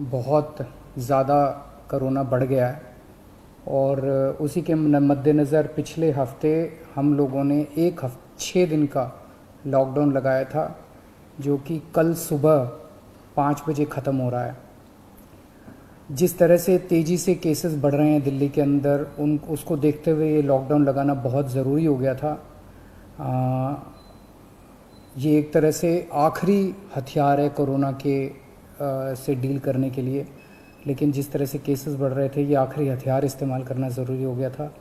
बहुत ज़्यादा कोरोना बढ़ गया है और उसी के मद्देनज़र पिछले हफ्ते हम लोगों ने 6 दिन का लॉकडाउन लगाया था, जो कि कल सुबह 5 बजे ख़त्म हो रहा है। जिस तरह से तेज़ी से केसेस बढ़ रहे हैं दिल्ली के अंदर, उसको देखते हुए ये लॉकडाउन लगाना बहुत ज़रूरी हो गया था। ये एक तरह से आखिरी हथियार है कोरोना के से डील करने के लिए, लेकिन जिस तरह से केसेस बढ़ रहे थे, ये आखिरी हथियार इस्तेमाल करना ज़रूरी हो गया था।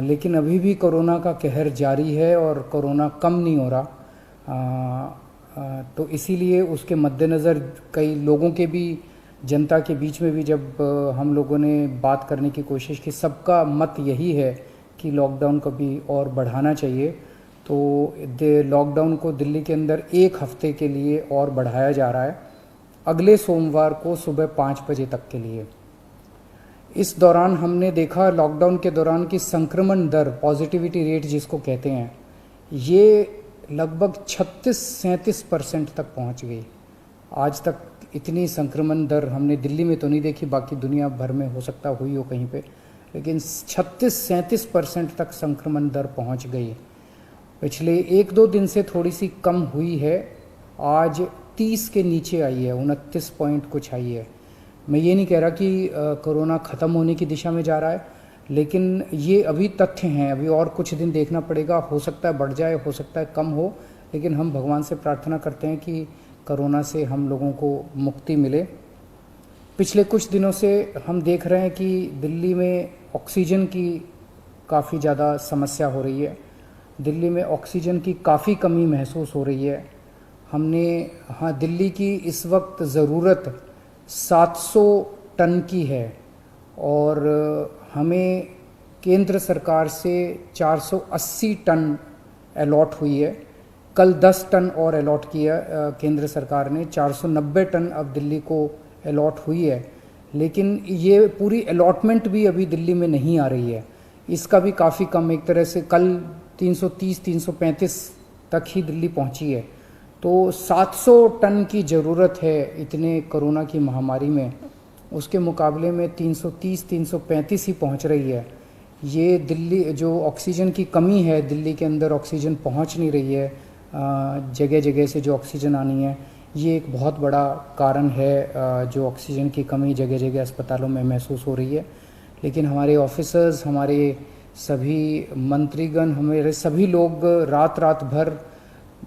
लेकिन अभी भी कोरोना का कहर जारी है और कोरोना कम नहीं हो रहा। तो इसीलिए उसके मद्देनज़र कई लोगों के भी, जनता के बीच में भी जब हम लोगों ने बात करने की कोशिश की, सबका मत यही है कि लॉकडाउन को भी और बढ़ाना चाहिए। तो लॉकडाउन को दिल्ली के अंदर 1 हफ्ते के लिए और बढ़ाया जा रहा है, अगले सोमवार को सुबह 5 बजे तक के लिए। इस दौरान हमने देखा, लॉकडाउन के दौरान की संक्रमण दर, पॉजिटिविटी रेट जिसको कहते हैं, ये लगभग 36-37% तक पहुंच गई। आज तक इतनी संक्रमण दर हमने दिल्ली में तो नहीं देखी, बाकी दुनिया भर में हो सकता हुई हो कहीं पे, लेकिन 36-37% तक संक्रमण दर पहुंच गई। पिछले 1-2 दिन से थोड़ी सी कम हुई है, आज 30 के नीचे आई है, 29 पॉइंट कुछ आई है। मैं ये नहीं कह रहा कि कोरोना ख़त्म होने की दिशा में जा रहा है, लेकिन ये अभी तथ्य हैं, अभी और कुछ दिन देखना पड़ेगा। हो सकता है बढ़ जाए, हो सकता है कम हो, लेकिन हम भगवान से प्रार्थना करते हैं कि कोरोना से हम लोगों को मुक्ति मिले। पिछले कुछ दिनों से हम देख रहे हैं कि दिल्ली में ऑक्सीजन की काफ़ी ज़्यादा समस्या हो रही है। दिल्ली में ऑक्सीजन की काफ़ी कमी महसूस हो रही है। दिल्ली की इस वक्त ज़रूरत 700 टन की है और हमें केंद्र सरकार से 480 टन अलॉट हुई है। कल 10 टन और अलॉट किया केंद्र सरकार ने, 490 टन अब दिल्ली को अलॉट हुई है। लेकिन ये पूरी अलॉटमेंट भी अभी दिल्ली में नहीं आ रही है, इसका भी काफ़ी कम, एक तरह से कल 330-335 तक ही दिल्ली पहुंची है। तो 700 टन की ज़रूरत है इतने कोरोना की महामारी में, उसके मुकाबले में 330-335 ही पहुंच रही है। ये दिल्ली जो ऑक्सीजन की कमी है, दिल्ली के अंदर ऑक्सीजन पहुंच नहीं रही है, जगह जगह से जो ऑक्सीजन आनी है, ये एक बहुत बड़ा कारण है जो ऑक्सीजन की कमी जगह जगह अस्पतालों में महसूस हो रही है। लेकिन हमारे ऑफिसर्स, हमारे सभी मंत्रीगण, हमारे सभी लोग रात रात भर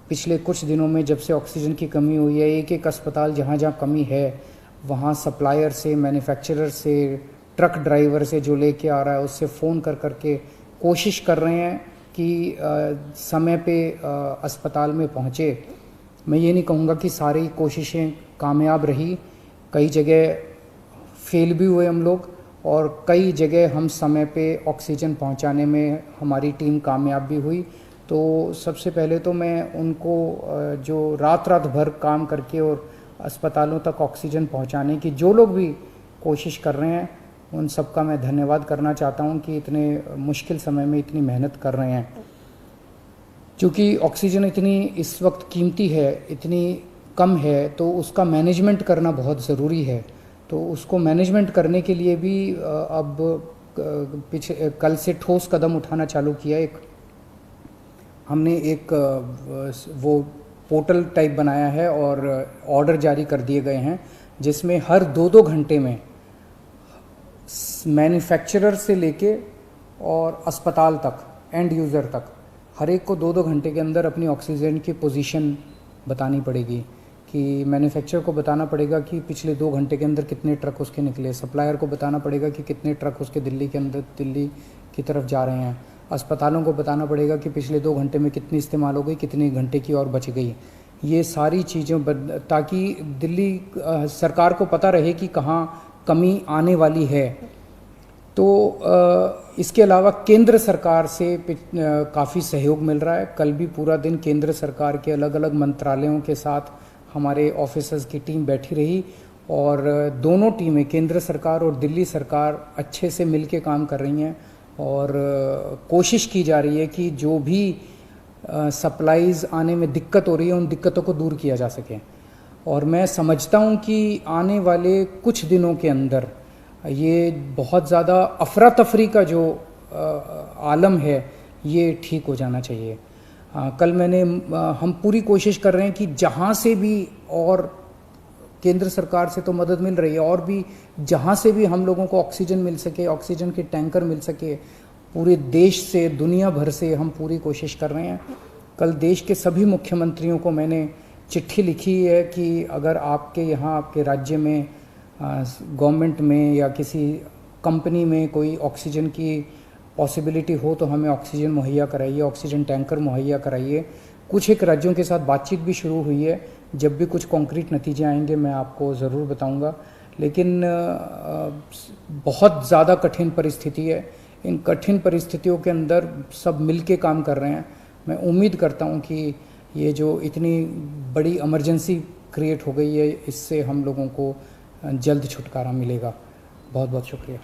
पिछले कुछ दिनों में, जब से ऑक्सीजन की कमी हुई है, एक एक अस्पताल जहाँ जहाँ कमी है वहाँ सप्लायर से, मैन्युफैक्चरर से, ट्रक ड्राइवर से जो लेके आ रहा है, उससे फ़ोन कर करके कोशिश कर रहे हैं कि समय पे अस्पताल में पहुँचे। मैं ये नहीं कहूँगा कि सारी कोशिशें कामयाब रही, कई जगह फेल भी हुए हम लोग, और कई जगह हम समय पे ऑक्सीजन पहुंचाने में हमारी टीम कामयाब भी हुई। तो सबसे पहले तो मैं उनको जो रात रात भर काम करके और अस्पतालों तक ऑक्सीजन पहुंचाने की जो लोग भी कोशिश कर रहे हैं, उन सबका मैं धन्यवाद करना चाहता हूं कि इतने मुश्किल समय में इतनी मेहनत कर रहे हैं। क्योंकि ऑक्सीजन इतनी इस वक्त कीमती है, इतनी कम है, तो उसका मैनेजमेंट करना बहुत ज़रूरी है। तो उसको मैनेजमेंट करने के लिए भी अब कल से ठोस कदम उठाना चालू किया। हमने एक वो पोर्टल टाइप बनाया है और ऑर्डर जारी कर दिए गए हैं, जिसमें हर 2-2 घंटे में मैन्युफैक्चरर से लेके और अस्पताल तक, एंड यूज़र तक, हर एक को 2-2 घंटे के अंदर अपनी ऑक्सीजन की पोजीशन बतानी पड़ेगी। कि मैन्युफैक्चरर को बताना पड़ेगा कि पिछले 2 घंटे के अंदर कितने ट्रक उसके निकले, सप्लायर को बताना पड़ेगा कि कितने ट्रक उसके दिल्ली के अंदर, दिल्ली की तरफ जा रहे हैं, अस्पतालों को बताना पड़ेगा कि पिछले 2 घंटे में कितनी इस्तेमाल हो गई, कितने घंटे की और बच गई। ये सारी चीज़ें ताकि दिल्ली सरकार को पता रहे कि कहाँ कमी आने वाली है। तो इसके अलावा केंद्र सरकार से काफ़ी सहयोग मिल रहा है। कल भी पूरा दिन केंद्र सरकार के अलग अलग मंत्रालयों के साथ हमारे ऑफिसर्स की टीम बैठी रही और दोनों टीमें, केंद्र सरकार और दिल्ली सरकार, अच्छे से मिलके काम कर रही हैं और कोशिश की जा रही है कि जो भी सप्लाईज़ आने में दिक्कत हो रही है, उन दिक्कतों को दूर किया जा सके। और मैं समझता हूँ कि आने वाले कुछ दिनों के अंदर ये बहुत ज़्यादा अफरा तफरी का जो आलम है ये ठीक हो जाना चाहिए। कल हम पूरी कोशिश कर रहे हैं कि जहाँ से भी, और केंद्र सरकार से तो मदद मिल रही है, और भी जहाँ से भी हम लोगों को ऑक्सीजन मिल सके, ऑक्सीजन के टैंकर मिल सके, पूरे देश से, दुनिया भर से हम पूरी कोशिश कर रहे हैं। कल देश के सभी मुख्यमंत्रियों को मैंने चिट्ठी लिखी है कि अगर आपके यहाँ, आपके राज्य में, गवर्नमेंट में या किसी कंपनी में कोई ऑक्सीजन की पॉसिबिलिटी हो तो हमें ऑक्सीजन मुहैया कराइए, ऑक्सीजन टैंकर मुहैया कराइए। कुछ एक राज्यों के साथ बातचीत भी शुरू हुई है, जब भी कुछ कॉन्क्रीट नतीजे आएंगे मैं आपको ज़रूर बताऊंगा। लेकिन बहुत ज़्यादा कठिन परिस्थिति है, इन कठिन परिस्थितियों के अंदर सब मिल के काम कर रहे हैं। मैं उम्मीद करता हूं कि ये जो इतनी बड़ी इमरजेंसी क्रिएट हो गई है, इससे हम लोगों को जल्द छुटकारा मिलेगा। बहुत बहुत शुक्रिया।